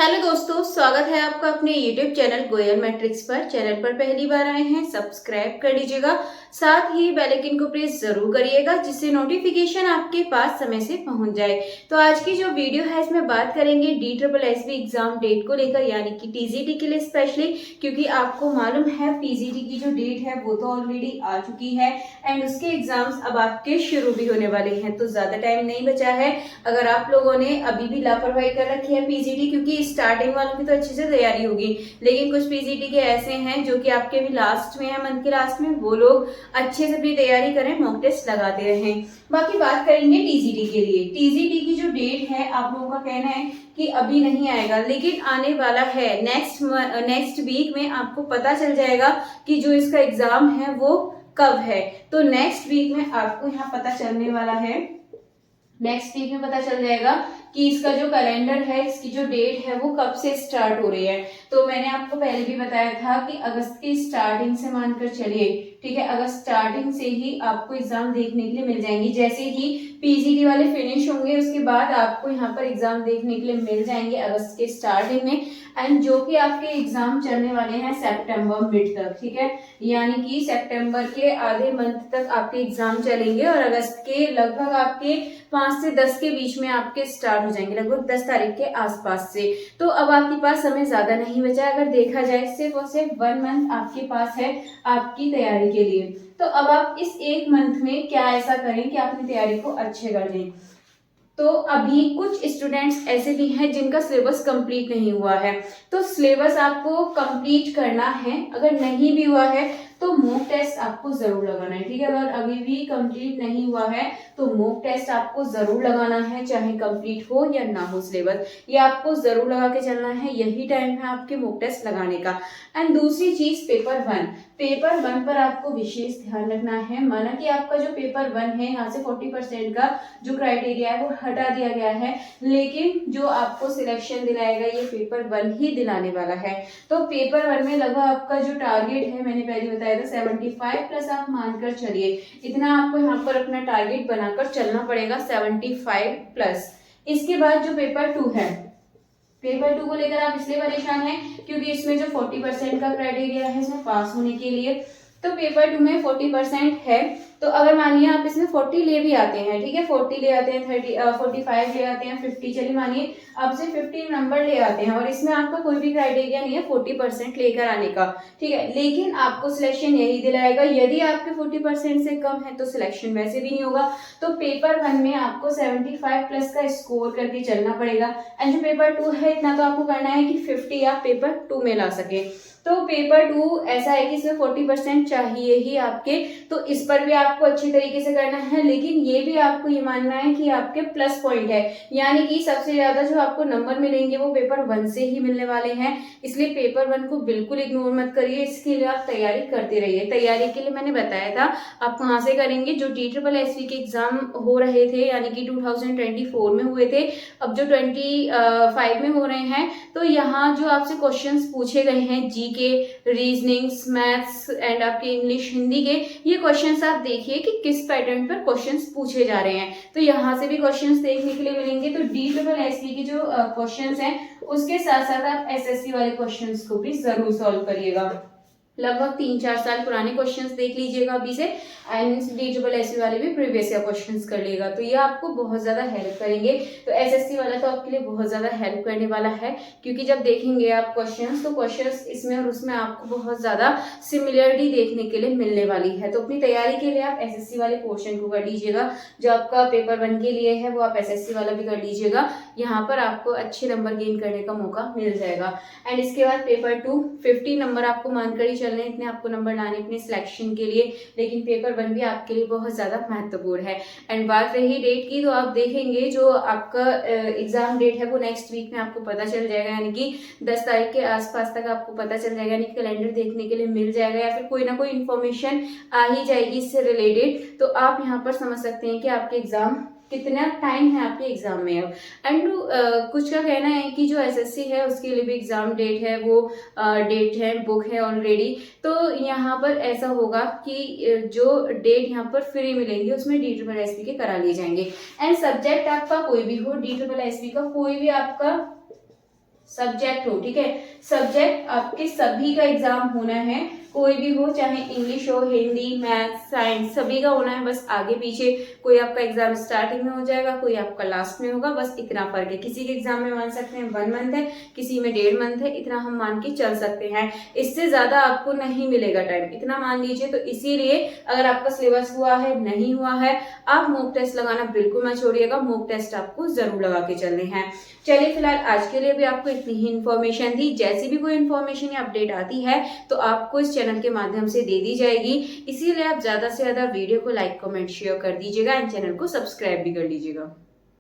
Hello दोस्तों, स्वागत है आपका अपने YouTube चैनल गोयल मैट्रिक्स पर। चैनल पर पहली बार आए हैं, सब्सक्राइब कर लीजिएगा। साथ ही बेल आइकन को प्रेस जरूर करिएगा जिससे नोटिफिकेशन आपके पास समय से पहुंच जाए। तो आज की जो वीडियो है इसमें बात करेंगे DSSB एग्जाम डेट को लेकर, यानी कि TGT के लिए स्पेशली, क्योंकि आपको मालूम है PGT की जो डेट है वो तो ऑलरेडी आ चुकी है एंड उसके एग्जाम्स अब आपके शुरू भी होने वाले हैं। तो ज्यादा टाइम नहीं बचा है। अगर आप लोगों ने अभी भी लापरवाही कर रखी है PGT, क्योंकि स्टार्टिंग वालों की तो अच्छे से तैयारी होगी, लेकिन कुछ पीजीटी के ऐसे हैं जो कि आपके भी लास्ट में है, मंथ के लास्ट में, वो लोग अच्छे से अपनी तैयारी करें, मॉक टेस्ट लगाते रहें। बाकी बात करेंगे टीजीटी के लिए। टीजीटी की जो डेट है आप लोगों का कहना है कि अभी नहीं आएगा, लेकिन आने वाला है। नेक्स्ट वीक में आपको पता चल जाएगा कि जो इसका एग्जाम है वो कब है। तो नेक्स्ट वीक में आपको यहाँ पता चलने वाला है, नेक्स्ट वीक में पता चल जाएगा कि इसका जो कैलेंडर है, इसकी जो डेट है वो कब से स्टार्ट हो रही है। तो मैंने आपको पहले भी बताया था कि अगस्त की स्टार्टिंग से मानकर चलिए, ठीक है, अगस्त स्टार्टिंग से ही आपको एग्जाम देखने के लिए मिल जाएंगी। जैसे ही पीजीटी वाले फिनिश होंगे उसके बाद आपको यहाँ पर एग्जाम देखने के लिए मिल जाएंगे अगस्त के स्टार्टिंग में। एंड जो कि आपके एग्जाम चलने वाले हैं सितंबर मिड तक, ठीक है, यानी कि सितंबर के आधे मंथ तक आपके एग्जाम चलेंगे और अगस्त के लगभग आपके 5 से 10 के बीच में आपके स्टार्ट हो जाएंगे, लगभग 10 तारीख के आसपास से। तो अब आपके पास समय ज्यादा नहीं बचा है। अगर देखा जाए सिर्फ और सिर्फ 1 मंथ आपके पास है आपकी तैयारी के लिए। तो अब आप इस 1 मंथ में क्या ऐसा करें कि अपनी तैयारी को अच्छे कर लें। तो अभी कुछ स्टूडेंट्स ऐसे भी हैं जिनका सिलेबस कंप्लीट नहीं हुआ है, तो सिलेबस आपको कंप्लीट करना है। अगर नहीं भी हुआ है तो मॉक टेस्ट आपको जरूर लगाना है, ठीक है। अगर अभी भी कंप्लीट नहीं हुआ है तो मॉक टेस्ट आपको जरूर लगाना है, चाहे कंप्लीट हो या ना हो सिलेबस, ये आपको जरूर लगा के चलना है। यही टाइम है आपके मॉक टेस्ट लगाने का। एंड दूसरी चीज, पेपर वन पर आपको विशेष ध्यान रखना है। माना कि आपका जो पेपर 1 है, यहाँ से 40% का जो क्राइटेरिया है वो हटा दिया गया है, लेकिन जो आपको सिलेक्शन दिलाएगा ये पेपर 1 ही दिलाने वाला है। तो पेपर 1 में लगभग आपका जो टारगेट है, मैंने पहले बताया था 75 प्लस आप मानकर चलिए, इतना आपको यहाँ पर अपना टारगेट बनाकर चलना पड़ेगा, 75 प्लस। इसके बाद जो पेपर 2 है, पेपर 2 को लेकर आप इसलिए परेशान हैं क्योंकि इसमें जो 40% का क्राइटेरिया है इसमें पास होने के लिए, तो पेपर 2 में 40% है। तो अगर मानिए आप इसमें 40 ले भी आते हैं, ठीक है, 40 ले आते हैं, 45 ले आते हैं, 50, चलिए मानिए आपसे 50 नंबर ले आते हैं और इसमें आपका कोई भी क्राइटेरिया नहीं है 40% लेकर आने का, ठीक है, लेकिन आपको सिलेक्शन यही दिलाएगा। यदि आपके 40% से कम है तो सिलेक्शन वैसे भी नहीं होगा। तो पेपर 1 में आपको 75 प्लस का स्कोर करके चलना पड़ेगा। एंड जो पेपर 2 है इतना तो आपको करना है कि 50 आप पेपर 2 में ला सके। तो पेपर 2 ऐसा है कि इसमें 40% चाहिए ही आपके, तो इस पर भी आपको अच्छी तरीके से करना है, लेकिन ये भी आपको ये मानना है कि आपके प्लस पॉइंट है, यानी कि सबसे ज्यादा जो आपको नंबर मिलेंगे वो पेपर 1 से ही मिलने वाले हैं। इसलिए पेपर 1 को बिल्कुल इग्नोर मत करिए, इसके लिए आप तैयारी करते रहिए। तैयारी के लिए मैंने बताया था आप कहाँ से करेंगे। जो DSSB के एग्जाम हो रहे थे, यानी कि 2024 में हुए थे, अब जो 25 में हो रहे हैं, तो यहाँ जो आपसे क्वेश्चंस पूछे गए हैं जीके, रीजनिंग्स, मैथ्स एंड आपके इंग्लिश, हिंदी के, ये क्वेश्चंस आप देखिए कि किस पैटर्न पर क्वेश्चंस पूछे जा रहे हैं। तो यहाँ से भी क्वेश्चंस देखने के लिए मिलेंगे। तो DSSB की जो क्वेश्चंस हैं उसके साथ साथ आप SSC वाले क्वेश्चंस को भी जरूर सॉल्व करिएगा। लगभग 3-4 साल पुराने क्वेश्चंस देख लीजिएगा अभी से, एंड DSSB वाले भी प्रीवियस ईयर क्वेश्चंस कर लीजिएगा, तो ये आपको बहुत ज्यादा हेल्प करेंगे। तो SSC वाला तो आपके लिए बहुत ज्यादा हेल्प करने वाला है, क्योंकि जब देखेंगे आप क्वेश्चंस, तो क्वेश्चंस इसमें और उसमें आपको बहुत ज्यादा सिमिलरिटी देखने के लिए मिलने वाली है। तो अपनी तैयारी के लिए आप SSC वाले पोर्शन को कर लीजिएगा। जो आपका पेपर 1 के लिए है वो आप SSC वाला भी कर लीजिएगा, यहाँ पर आपको अच्छे नंबर गेन करने का मौका मिल जाएगा। एंड इसके बाद पेपर 2 50 नंबर आपको मानकर ही चलने, इतने आपको नंबर लाने अपने सिलेक्शन के लिए, लेकिन पेपर 1 भी आपके लिए बहुत ज्यादा महत्वपूर्ण है। एंड बात रही डेट की, तो आप देखेंगे जो आपका एग्जाम डेट है वो नेक्स्ट वीक में आपको पता चल जाएगा, यानी कि 10 तारीख के आसपास तक आपको पता चल जाएगा, यानी कि कैलेंडर देखने के लिए मिल जाएगा, या फिर कोई ना कोई इन्फॉर्मेशन आ ही जाएगी इससे रिलेटेड। तो आप यहाँ पर समझ सकते हैं कि आपके एग्जाम कितना टाइम है आपके एग्जाम में अब। एंड कुछ का कहना है कि जो SSC है उसके लिए भी एग्जाम डेट है, वो डेट है, बुक है ऑलरेडी। तो यहाँ पर ऐसा होगा कि जो डेट यहाँ पर फ्री मिलेंगे उसमें DSSB के करा लिए जाएंगे। एंड सब्जेक्ट आपका कोई भी हो, DSSB का कोई भी आपका सब्जेक्ट हो, ठीक है। सब्जेक्ट आपके सभी का एग्जाम होना है, कोई भी हो, चाहे इंग्लिश हो, हिंदी, मैथ, साइंस, सभी का होना है। बस आगे पीछे कोई आपका एग्जाम स्टार्टिंग में हो जाएगा, कोई आपका लास्ट में होगा, बस इतना फर्क है। किसी के एग्जाम में मान सकते हैं 1 मंथ है, किसी में 1.5 मंथ है, इतना हम मान के चल सकते हैं। इससे ज्यादा आपको नहीं मिलेगा टाइम, इतना मान लीजिए। तो इसीलिए अगर आपका सिलेबस हुआ है, नहीं हुआ है, आप मॉक टेस्ट लगाना बिल्कुल मत छोड़िएगा। मॉक टेस्ट आपको जरूर लगा के चलने हैं। चलिए फिलहाल आज के लिए भी आपको इतनी ही इन्फॉर्मेशन थी। जैसी भी कोई इन्फॉर्मेशन या अपडेट आती है तो आपको इस चैनल के माध्यम से दे दी जाएगी। इसीलिए आप ज्यादा से ज्यादा वीडियो को लाइक, कमेंट, शेयर कर दीजिएगा एंड चैनल को सब्सक्राइब भी कर लीजिएगा।